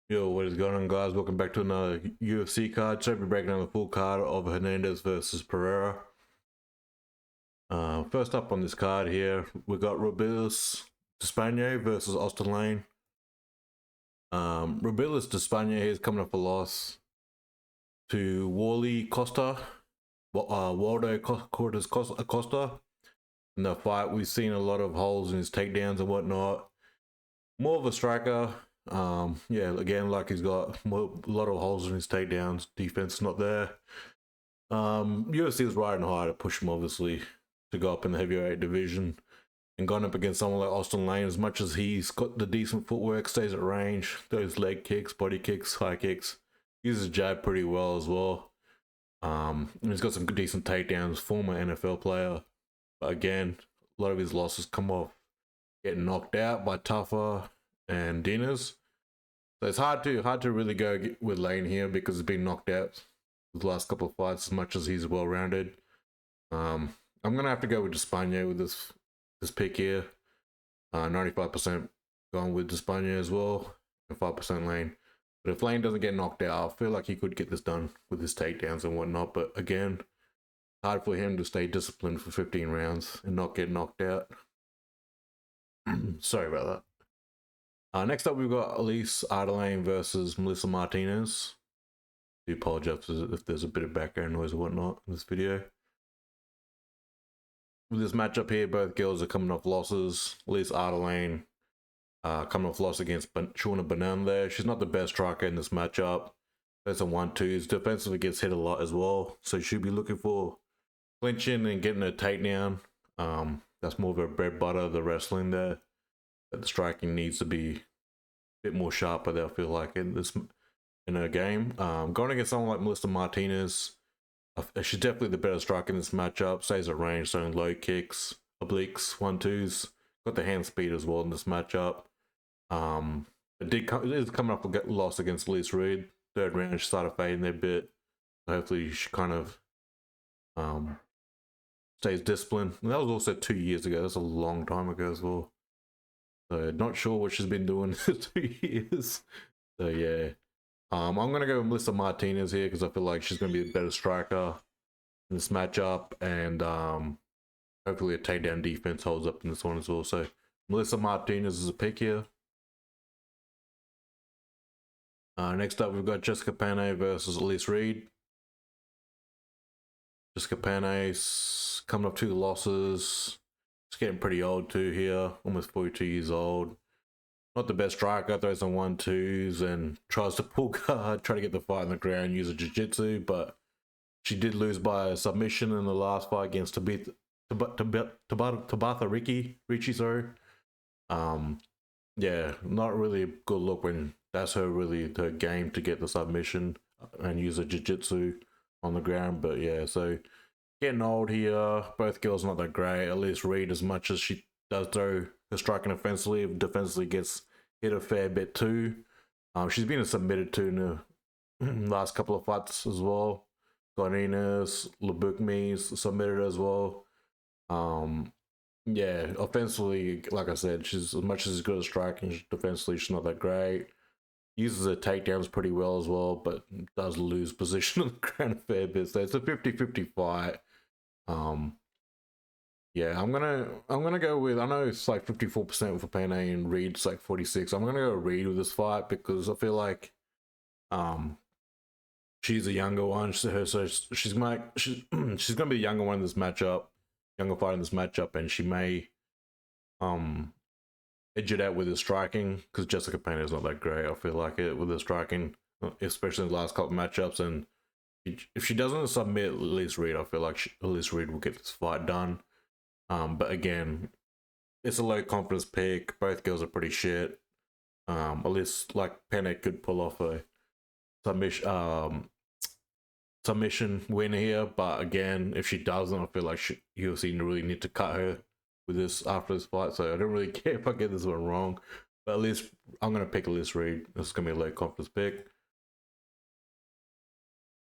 Yo, what is going on, guys? Welcome back to another UFC card. So we're breaking down the full card of Hernandez versus Pereira. First up on this card here, we got Robelis Despaigne versus Austen. Robelis Despaigne is coming up a loss to Waldo Cortes Acosta. In the fight, we've seen a lot of holes in his takedowns and whatnot. More of a striker. Yeah, again, like he's got a lot of holes in his takedowns. Defense is not there. UFC was riding hard to push him, obviously, to go up in the heavyweight division. And gone up against someone like Austen, as much as he's got the decent footwork, stays at range, those leg kicks, body kicks, high kicks, uses jab pretty well as well. And he's got some decent takedowns, former NFL player. But again, a lot of his losses come off getting knocked out by tougher and Dinas. So it's hard to really go with Lane here because he's been knocked out the last couple of fights as much as he's well rounded. I'm gonna have to go with Despaigne with this pick here. 95% going with Despaigne as well, and 5% Lane. But if Lane doesn't get knocked out, I feel like he could get this done with his takedowns and whatnot. But again, hard for him to stay disciplined for 15 rounds and not get knocked out. Sorry about that. Next up, we've got Elise Ardelean versus Melissa Martinez. I do apologize if there's a bit of background noise or whatnot in this video. With this matchup here, both girls are coming off losses. Elise Ardelean coming off loss against Shauna Banan there. She's not the best striker in this matchup. There's some 1-2s. Defensively gets hit a lot as well. So she'll be looking for clinching and getting a takedown. That's more of her bread butter, the wrestling there. But the striking needs to be a bit more sharper than I feel like in her game. Going against someone like Melissa Martinez, she's definitely the better striker in this matchup. Stays at range, throwing low kicks, obliques, 1-2s. Got the hand speed as well in this matchup. It is coming up a loss against Elise Reed. Third round, she started fading there a bit. So hopefully she kind of stays disciplined. And that was also 2 years ago. That's a long time ago as well. So not sure what she's been doing for 2 years. So yeah, I'm gonna go with Melissa Martinez here because I feel like she's gonna be a better striker in this matchup, and hopefully a takedown defense holds up in this one as well. So Melissa Martinez is a pick here. Next up, we've got Jessica Penne versus Elise Reed. Jessica Penne's coming up 2 losses. She's getting pretty old too here, almost 42 years old. Not the best striker, throws some 1-2s and tries to pull guard, try to get the fight on the ground, use a jiu-jitsu, but she did lose by a submission in the last fight against Tabitha Ricci, sorry. Yeah, not really a good look when that's her game to get the submission and use a jiu-jitsu on the ground. But yeah, so getting old here. Both girls not that great. Elise Reed, as much as she does throw her striking offensively, defensively gets hit a fair bit too. She's been submitted to in the last couple of fights as well. Martinez, Labukmis submitted as well. Yeah, offensively, like I said, she's as much as good at striking. Defensively, she's not that great. Uses her takedowns pretty well as well, but does lose position on the ground a fair bit. So it's a 50-50 fight. Yeah, I'm gonna go with, I know it's like 54% for Penne and Reed's like 46. I'm gonna go Reed with this fight because I feel like she's a younger one, so she's gonna be the younger one in this matchup, younger fighter in this matchup, and she may edge it out with her striking because Jessica Penne is not that great. I feel like it with her striking, especially in the last couple of matchups. And if she doesn't submit Elise Reed, I feel like Elise Reed will get this fight done. But again, it's a low confidence pick. Both girls are pretty shit. Elise, like Penne, could pull off a submission win here, but again, if she doesn't, I feel like UFC really need to cut her with this after this fight. So I don't really care if I get this one wrong, but at least I'm gonna pick Elise Reed. This is gonna be a low confidence pick.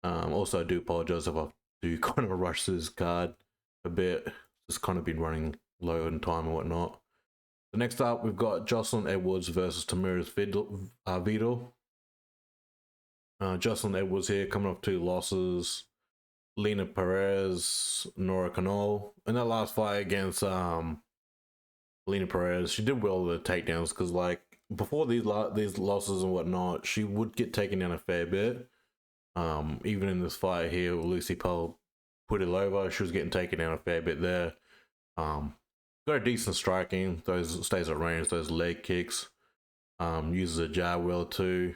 Also, I do apologize if I do kind of rush this card a bit. Just kind of been running low in time and whatnot. So next up, we've got Joselyne Edwards versus Tamires Vidal. Joselyne Edwards here, coming off 2 losses. Lena Perez, Nora Canol. In that last fight against Lena Perez, she did well with the takedowns because, like, before these losses and whatnot, she would get taken down a fair bit. Even in this fight here, Lucy Pell put it over. She was getting taken down a fair bit there. Got a decent striking. Those stays at range. Those leg kicks. Uses a jab well too.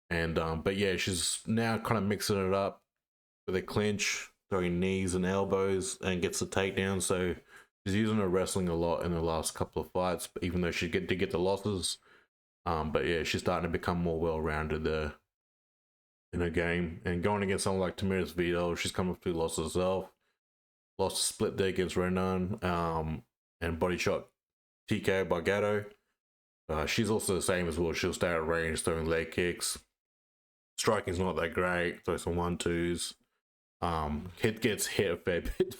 And but yeah, she's now kind of mixing it up with a clinch, throwing knees and elbows, and gets the takedown. So she's using her wrestling a lot in the last couple of fights, even though she did get the losses. But yeah, she's starting to become more well-rounded there in her game. And going against someone like Tamires Vidal, she's come with 2 losses herself. Lost a split there against Renan, and body shot TKO by Gatto. She's also the same as well. She'll stay at range, throwing leg kicks. Striking's not that great. Throw some 1-2s. Gets hit a fair bit.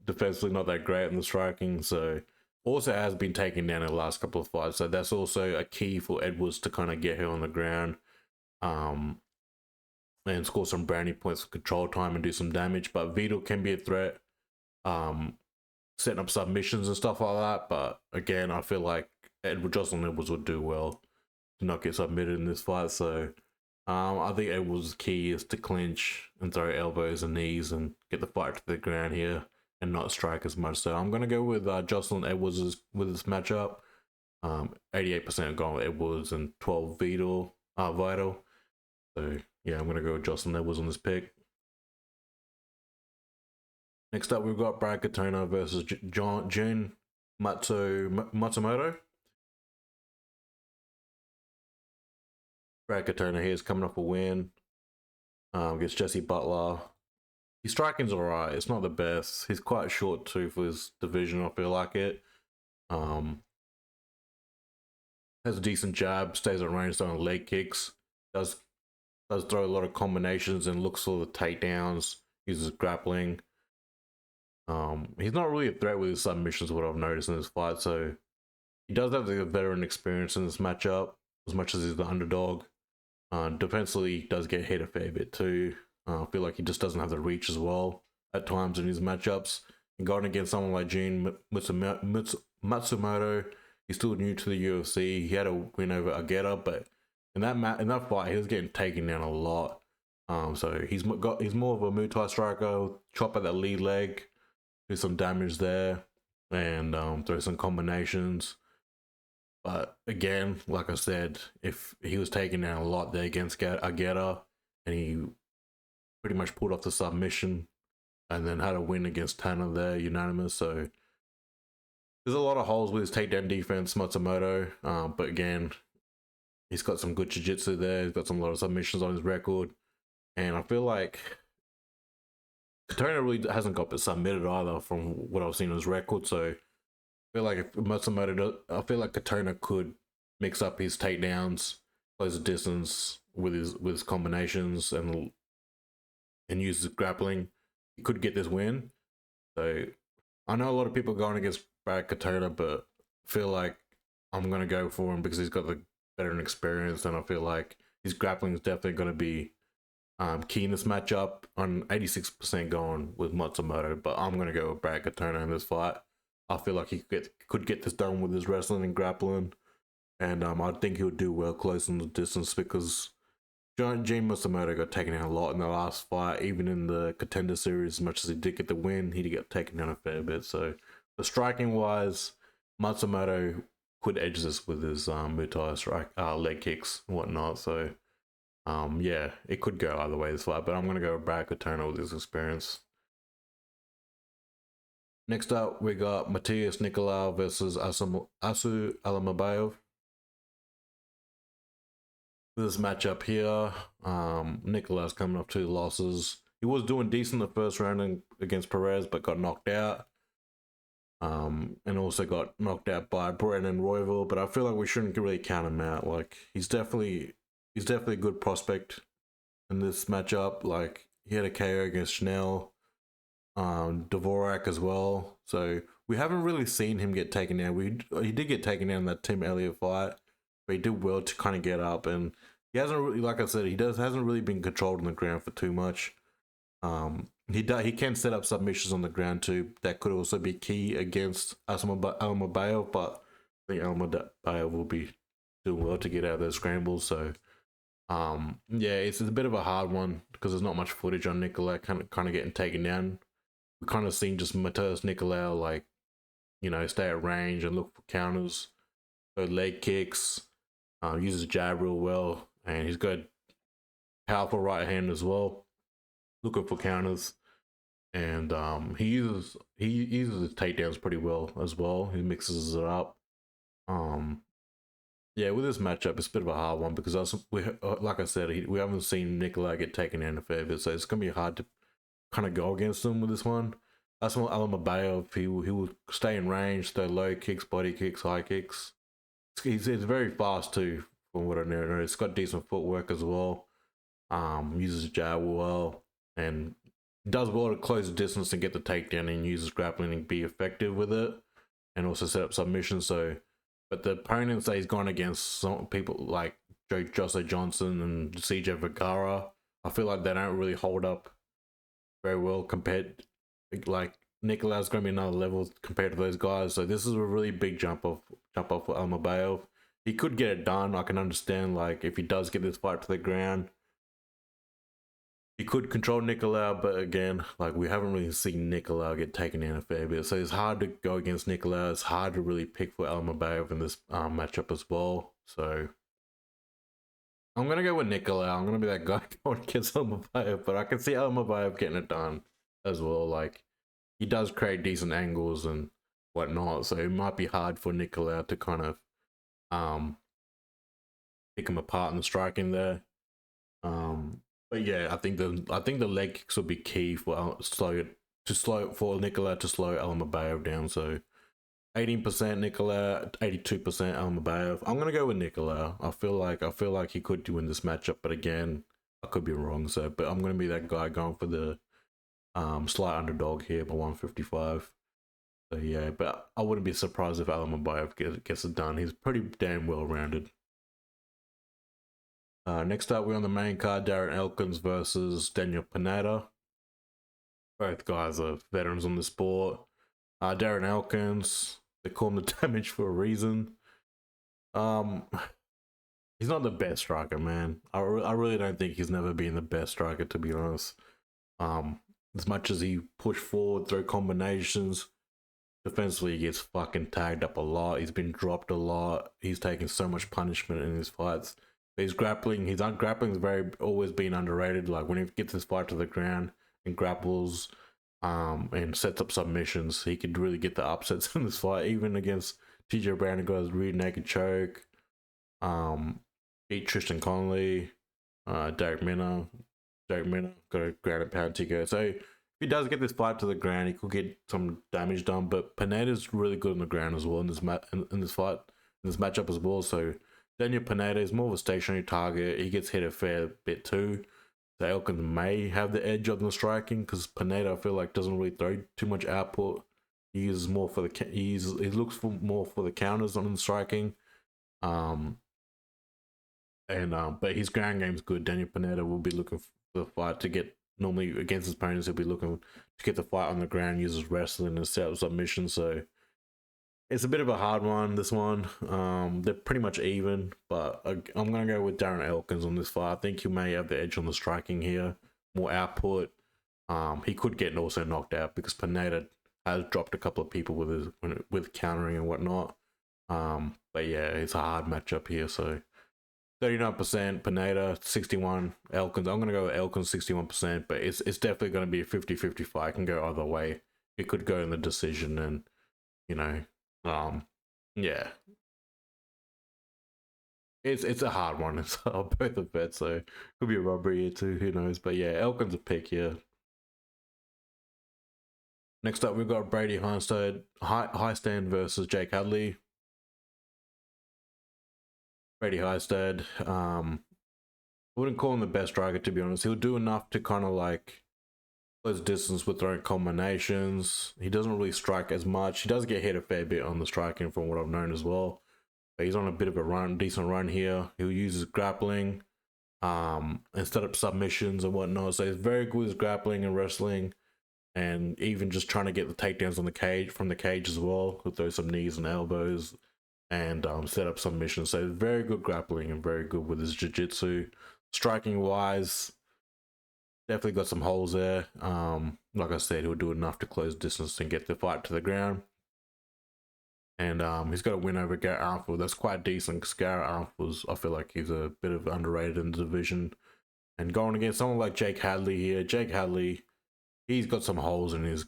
Defensively, not that great in the striking. So also has been taken down in the last couple of fights. So that's also a key for Edwards to kind of get her on the ground. And score some brownie points for control time and do some damage. But Vidal can be a threat. Setting up submissions and stuff like that. But again, I feel like Joselyne Edwards would do well to not get submitted in this fight. So I think Edwards' key is to clinch and throw elbows and knees and get the fight to the ground here and not strike as much. So I'm going to go with Joselyne Edwards with this matchup. 88% going with Edwards and 12 Vidal. So yeah, I'm going to go with Joselyne Edwards on this pick. Next up, we've got Brad Katona versus Jun Matsumoto. Brad Katona here is coming off a win against Jesse Butler. His striking's alright. It's not the best. He's quite short too for his division. I feel like it. Has a decent jab. Stays at range on leg kicks. Does throw a lot of combinations and looks for the takedowns. Uses grappling. He's not really a threat with his submissions, what I've noticed in this fight. So he does have the veteran experience in this matchup, as much as he's the underdog. Defensively, he does get hit a fair bit too. I feel like he just doesn't have the reach as well at times in his matchups. And going against someone like Jun Matsumoto, he's still new to the UFC. He had a win over Ageta, but in that fight, he was getting taken down a lot. So he's more of a Muay Thai striker. Chop at that lead leg, do some damage there, and throw some combinations. But again, like I said, if he was taken down a lot there against Ageta, and he pretty much pulled off the submission, and then had a win against Tanner there, unanimous. So there's a lot of holes with his takedown defense, Matsumoto. But again, he's got some good jiu-jitsu there. He's got a lot of submissions on his record, and I feel like Katona really hasn't got submitted either from what I've seen on his record. So I feel like if Matsumoto does, I feel like Katona could mix up his takedowns, close the distance with his combinations, and use his grappling. He could get this win. So I know a lot of people going against Brad Katona, but I feel like I'm gonna go for him because he's got the veteran experience, and I feel like his grappling is definitely going to be key in this matchup. On 86% going with Matsumoto, but I'm gonna go with Brad Katona in this fight. I feel like he could get this done with his wrestling and grappling, and I think he would do well close in the distance because Jun Matsumoto got taken down a lot in the last fight. Even in the Contender Series, as much as he did get the win, he did get taken down a fair bit. So, the striking wise, Matsumoto could edge this with his Muay Thai leg kicks and whatnot. So, yeah, it could go either way this fight, but I'm gonna go with Brad Katona with his experience. Next up, we got Matheus Nicolau versus Asu Almabayev. This matchup here, Nicolau's coming off 2 losses. He was doing decent the first round against Perez, but got knocked out. And also got knocked out by Brennan Royval. But I feel like we shouldn't really count him out. Like he's definitely a good prospect in this matchup. Like he had a KO against Chanel. Dvorak as well. So we haven't really seen him get taken down. He did get taken down in that Tim Elliott fight, but he did well to kind of get up, and he hasn't really, like I said, hasn't really been controlled on the ground for too much. He can set up submissions on the ground too. That could also be key against Almabayev, but I think Almabayev will be doing well to get out of those scrambles. So yeah, it's a bit of a hard one because there's not much footage on Nicolau kind of getting taken down. We kind of seen just Matheus Nicolau, like, you know, stay at range and look for counters, go leg kicks, uses jab real well, and he's got powerful right hand as well, looking for counters. And he uses his takedowns pretty well as well. He mixes it up. Yeah, with this matchup, it's a bit of a hard one because like I said, we haven't seen Nicolau get taken down a fair bit, so it's gonna be hard to kind of go against him with this one. That's what Almabayev, he will stay in range, throw low kicks, body kicks, high kicks. It's very fast too, from what I know. It's got decent footwork as well. Uses jab well and does well to close the distance and get the takedown, and uses grappling and be effective with it, and also set up submissions. So, but the opponents that he's gone against, some people like Joselyne Johnson and CJ Vergara, I feel like they don't really hold up very well compared. Like Nicolau's going to be another level compared to those guys. So this is a really big jump off for Almabayev. He could get it done. I can understand, like, if he does get this fight to the ground, he could control Nicolau, but again, like, we haven't really seen Nicolau get taken down a fair bit, so it's hard to go against Nicolau. It's hard to really pick for Almabayev in this matchup as well. So I'm gonna go with Nicolau. I'm gonna be that guy going against Almabayev, but I can see Almabayev getting it done as well. Like, he does create decent angles and whatnot, so it might be hard for Nicolau to kind of pick him apart in the striking there. But yeah, I think the leg kicks will be key for Nicolau to slow Almabayev down. So 18% Nicolau, 82% Almabayev. I'm gonna go with Nicolau. I feel like he could win this matchup, but again, I could be wrong. So, but I'm gonna be that guy going for the slight underdog here by 155. So yeah, but I wouldn't be surprised if Almabayev gets it done. He's pretty damn well rounded. Next up, we're on the main card, Darren Elkins versus Daniel Pineda. Both guys are veterans on the sport. Darren Elkins, they call him the damage for a reason. He's not the best striker, man. I really don't think he's never been the best striker, to be honest. As much as he pushed forward, throw combinations, defensively he gets fucking tagged up a lot. He's been dropped a lot. He's taken so much punishment in his fights. His grappling's always been underrated. Like, when he gets his fight to the ground and grapples, and sets up submissions, he could really get the upsets in this fight. Even against TJ Brown, who got his rear naked choke, beat Tristan Connolly, Derek Minner got a ground and pound ticket. So if he does get this fight to the ground, he could get some damage done. But Pineda's really good on the ground as well in this matchup as well. So Daniel Pineda is more of a stationary target. He gets hit a fair bit too. So Elkins may have the edge on the striking because Pineda, I feel like, doesn't really throw too much output. He uses more for he looks for more for the counters on the striking. But his ground game's good. Daniel Pineda will be looking for the fight to get, normally against his opponents, he'll be looking to get the fight on the ground, uses wrestling and set up submission. So it's a bit of a hard one, this one. They're pretty much even, but I'm going to go with Darren Elkins on this fight. I think he may have the edge on the striking here, more output. He could get also knocked out because Pineda has dropped a couple of people with countering and whatnot. But yeah, it's a hard matchup here. So 39% Pineda, 61 Elkins. I'm going to go with Elkins 61%, but it's definitely going to be a 50-50 fight. It can go either way. It could go in the decision, and, you know, yeah, it's a hard one. It's both a bet, so could be a robbery here too. Who knows? But yeah, Elkins a pick here. Next up, we've got Brady Hiestand versus Jake Hadley. Brady Hiestand, I wouldn't call him the best striker, to be honest. He'll do enough to kind of like close distance with throwing combinations. He doesn't really strike as much. He does get hit a fair bit on the striking from what I've known as well. But he's on a bit of a decent run here. He'll use his grappling, and set up submissions and whatnot. So he's very good with grappling and wrestling, and even just trying to get the takedowns on the cage from the cage as well. He'll throw some knees and elbows and set up submissions. So very good grappling and very good with his jiu-jitsu. Striking wise, definitely got some holes there. Like I said, he'll do enough to close distance and get the fight to the ground. And he's got a win over Garrett Armfield. That's quite decent because Garrett Armfield, I feel like he's a bit of underrated in the division. And going against someone like Jake Hadley here, Jake Hadley, he's got some holes in his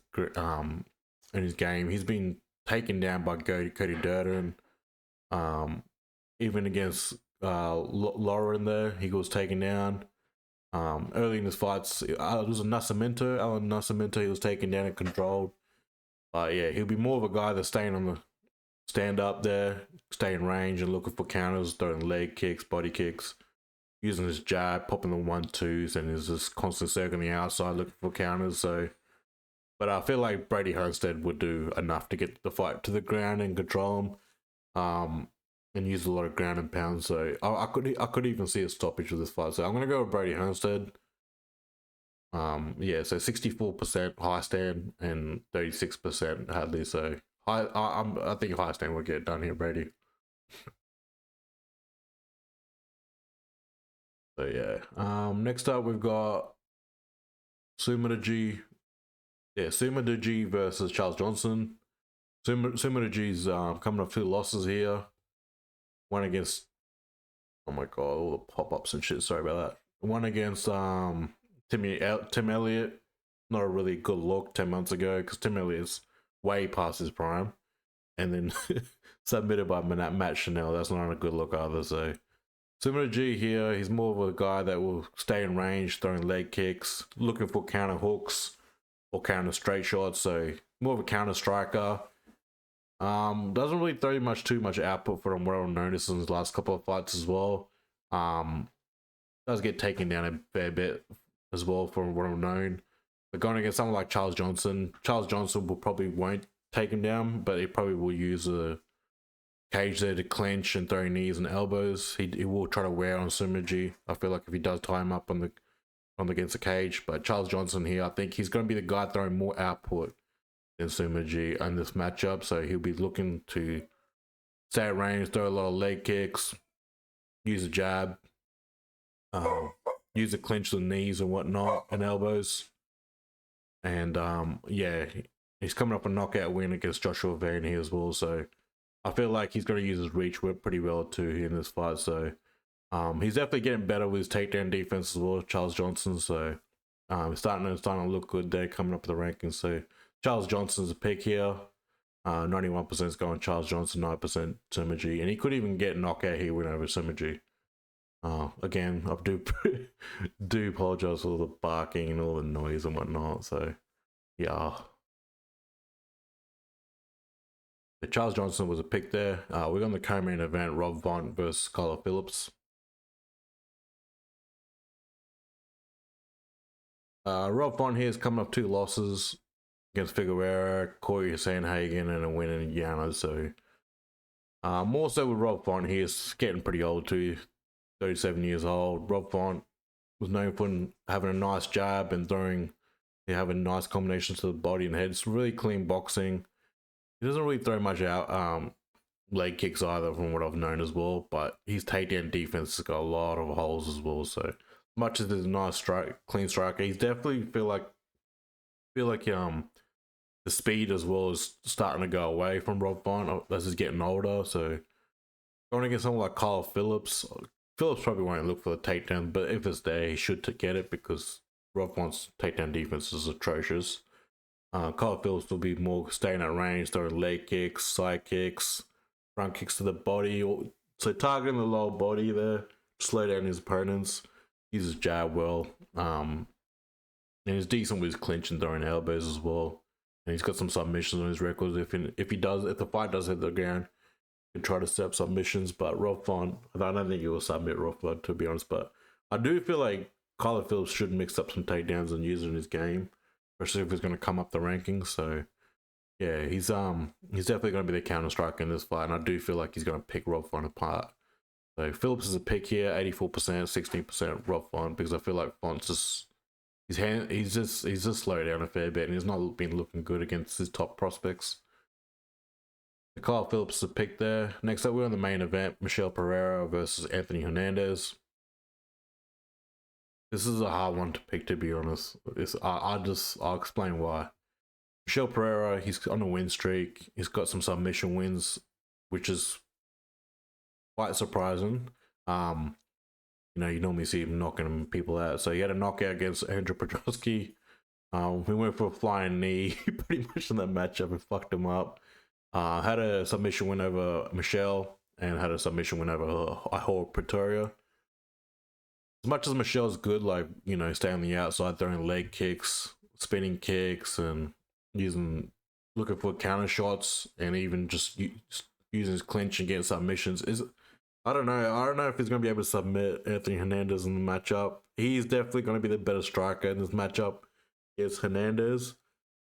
game. He's been taken down by Cody Durden. Even against Laura in there, he was taken down. Early in his fights, it was a Alan Nascimento, he was taken down and controlled. But yeah, he'll be more of a guy that's staying on the stand up there, stay in range and looking for counters, throwing leg kicks, body kicks, using his jab, popping the 1-2s, and is just constantly circling the outside looking for counters. So, but I feel like Brady Hiestand would do enough to get the fight to the ground and control him, and use a lot of ground and pound. So I could even see a stoppage with this fight. So I'm gonna go with Brady Hiestand. Yeah, so 64% Hiestand and 36% Hadley. So I think Hiestand will get it done here, Brady. So yeah. Next up we've got Sumudaerji. Yeah, Sumudaerji versus Charles Johnson. Sumudaerji's coming off 2 losses here. One against, oh my god, all the pop-ups and shit. Sorry about that. One against Tim Elliott. Not a really good look 10 months ago because Tim Elliott's way past his prime. And then submitted by Matt Chanel. That's not a good look either. So Sumudaerji here, he's more of a guy that will stay in range, throwing leg kicks, looking for counter hooks or counter straight shots. So more of a counter striker. Doesn't really throw too much output from what I've noticed in his last couple of fights as well. Does get taken down a fair bit as well from what I've known. But going against someone like Charles Johnson will probably won't take him down, but he probably will use a cage there to clinch and throw knees and elbows. He will try to wear on Sumudaerji. I feel like if he does tie him up on against the cage, but Charles Johnson here, I think he's going to be the guy throwing more output than Sumudaerji in this matchup. So he'll be looking to stay at range, throw a lot of leg kicks, use a jab, use a clinch with knees and whatnot and elbows. And yeah, he's coming up a knockout win against Joshua Vane here as well. So I feel like he's going to use his reach pretty well too here in this fight. So he's definitely getting better with his takedown defense as well, Charles Johnson. So he's starting to look good there coming up the rankings. So Charles Johnson's a pick here. 91% is going Charles Johnson, 9% Sumudaerji. And he could even get knockout here win over Sumudaerji. Again, I do apologize for all the barking and all the noise and whatnot. So yeah. But Charles Johnson was a pick there. We're on the co-main event, Rob Font versus Kyler Phillips. Rob Font here is coming up 2 losses against Figueroa, Corey Sandhagen, and a win in Guyana. So more so with Rob Font, he is getting pretty old too, 37 years old. Rob Font was known for having a nice jab and having nice combinations to the body and head. It's really clean boxing. He doesn't really throw much out leg kicks either, from what I've known as well. But his takedown defense has got a lot of holes as well. So much as there's a nice clean striker, he's definitely feel like the speed as well is starting to go away from Rob Font as he's getting older. So going against someone like Kyle Phillips probably won't look for the takedown, but if it's there, he should get it because Rob Font's takedown defense is atrocious. Kyle Phillips will be more staying at range, throwing leg kicks, side kicks, front kicks to the body. So targeting the lower body there, slow down his opponents, uses jab well. And he's decent with his clinch and throwing elbows as well. And he's got some submissions on his records. If the fight does hit the ground, he can try to set up submissions. But Rob Font, I don't think he will submit Rob Font, to be honest. But I do feel like Kyler Phillips should mix up some takedowns and use it in his game, especially if he's going to come up the rankings. So yeah, he's definitely going to be the counter striker in this fight, and I do feel like he's going to pick Rob Font apart. So Phillips is a pick here, 84%, 16% Rob Font, because I feel like Font's just he's just slowed down a fair bit, and he's not been looking good against his top prospects. Kyle Phillips is a pick there. Next up, we're on the main event: Michel Pereira versus Anthony Hernandez. This is a hard one to pick, to be honest. I'll explain why. Michel Pereira, he's on a win streak. He's got some submission wins, which is quite surprising. You know, you normally see him knocking people out. So he had a knockout against Andrew Petrosky. We went for a flying knee pretty much in that matchup and fucked him up. Had a submission win over Michel and had a submission win over Ihor Pretoria. As much as Michel's good, like, you know, staying on the outside, throwing leg kicks, spinning kicks, and looking for counter shots, and even just using his clinch and getting submissions, I don't know if he's going to be able to submit Anthony Hernandez in the matchup. He's definitely going to be the better striker in this matchup against Hernandez.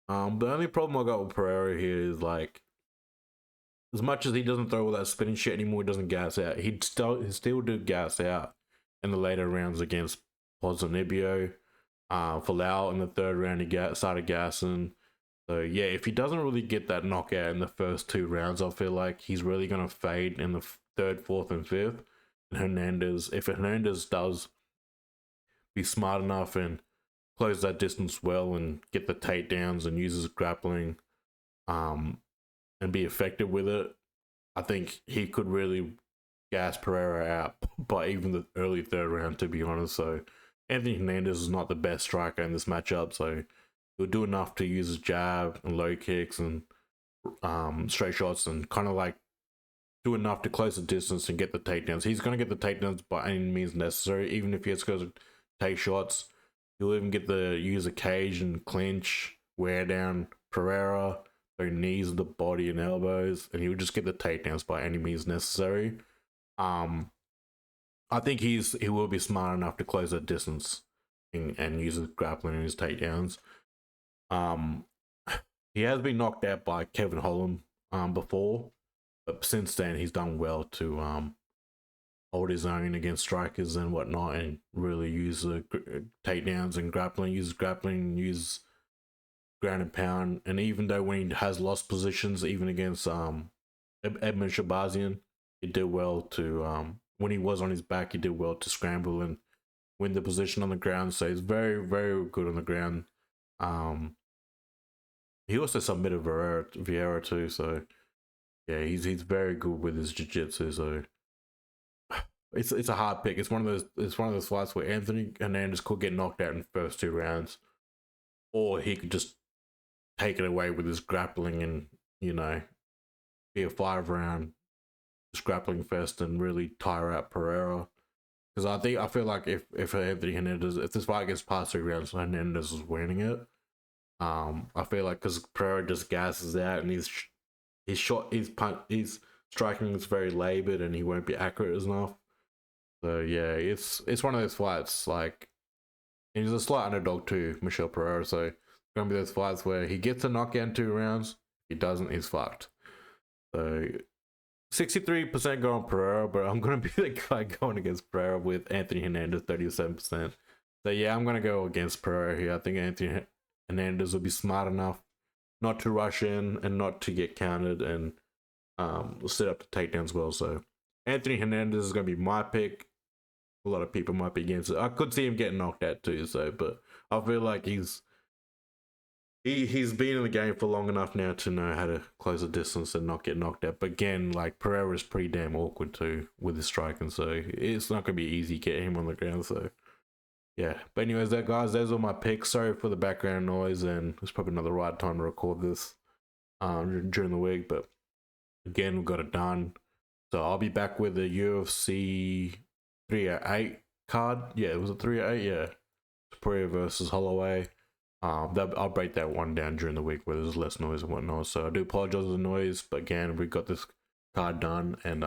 The only problem I got with Pereira here is, like, as much as he doesn't throw all that spinning shit anymore, he doesn't gas out. He still do gas out in the later rounds against Ponzinibbio. Falau in the third round, he started gassing. So yeah, if he doesn't really get that knockout in the first 2 rounds, I feel like he's really going to fade in the third, fourth, and fifth. And if Hernandez does be smart enough and close that distance well and get the takedowns and uses grappling, and be effective with it, I think he could really gas Pereira out by even the early third round, to be honest. So Anthony Hernandez is not the best striker in this matchup, so he'll do enough to use his jab and low kicks and straight shots and kind of like do enough to close the distance and get the takedowns. He's going to get the takedowns by any means necessary, even if he has to go to take shots. He'll even get the use a cage and clinch, wear down Pereira, throw knees to the body and elbows, and he'll just get the takedowns by any means necessary. I think he will be smart enough to close that distance and use his grappling and his takedowns. He has been knocked out by Kevin Holland before, but since then he's done well to hold his own against strikers and whatnot, and really use the takedowns and grappling, use ground and pound. And even though when he has lost positions, even against Edmund Shabazian, he did well to when he was on his back, he did well to scramble and win the position on the ground. So he's very, very good on the ground. He also submitted Vieira too, so yeah, he's very good with his jiu-jitsu. So it's a hard pick. It's one of those fights where Anthony Hernandez could get knocked out in the first 2 rounds, or he could just take it away with his grappling and, you know, be a 5-round grappling fest and really tire out Pereira. Because I feel like if Anthony Hernandez, if this fight gets past 3 rounds, Hernandez is winning it. I feel like because Pereira just gasses out and his striking is very labored and he won't be accurate enough. So yeah, it's one of those fights, like, and he's a slight underdog too, Michel Pereira. So it's gonna be those fights where he gets a knockout in 2 rounds, he doesn't, he's fucked. So 63% go on Pereira, but I'm going to be the guy going against Pereira with Anthony Hernandez, 37%. So yeah, I'm going to go against Pereira here. I think Anthony Hernandez will be smart enough not to rush in and not to get countered, and set up the takedowns well. So Anthony Hernandez is going to be my pick. A lot of people might be against it. I could see him getting knocked out too, so, but I feel like he's been in the game for long enough now to know how to close the distance and not get knocked out. But again, like, Pereira is pretty damn awkward too with his striking, so it's not going to be easy getting him on the ground. So yeah, but anyways, guys, those are my picks. Sorry for the background noise, and it's probably not the right time to record this during the week, but again, we got it done. So I'll be back with the UFC 308 card. Yeah, it was a 308. Yeah, Pereira versus Holloway. I'll break that one down during the week where there's less noise and whatnot. So I do apologize for the noise, but again, we got this card done, and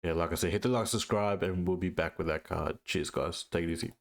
yeah, like I said, hit the like, subscribe, and we'll be back with that card. Cheers, guys. Take it easy.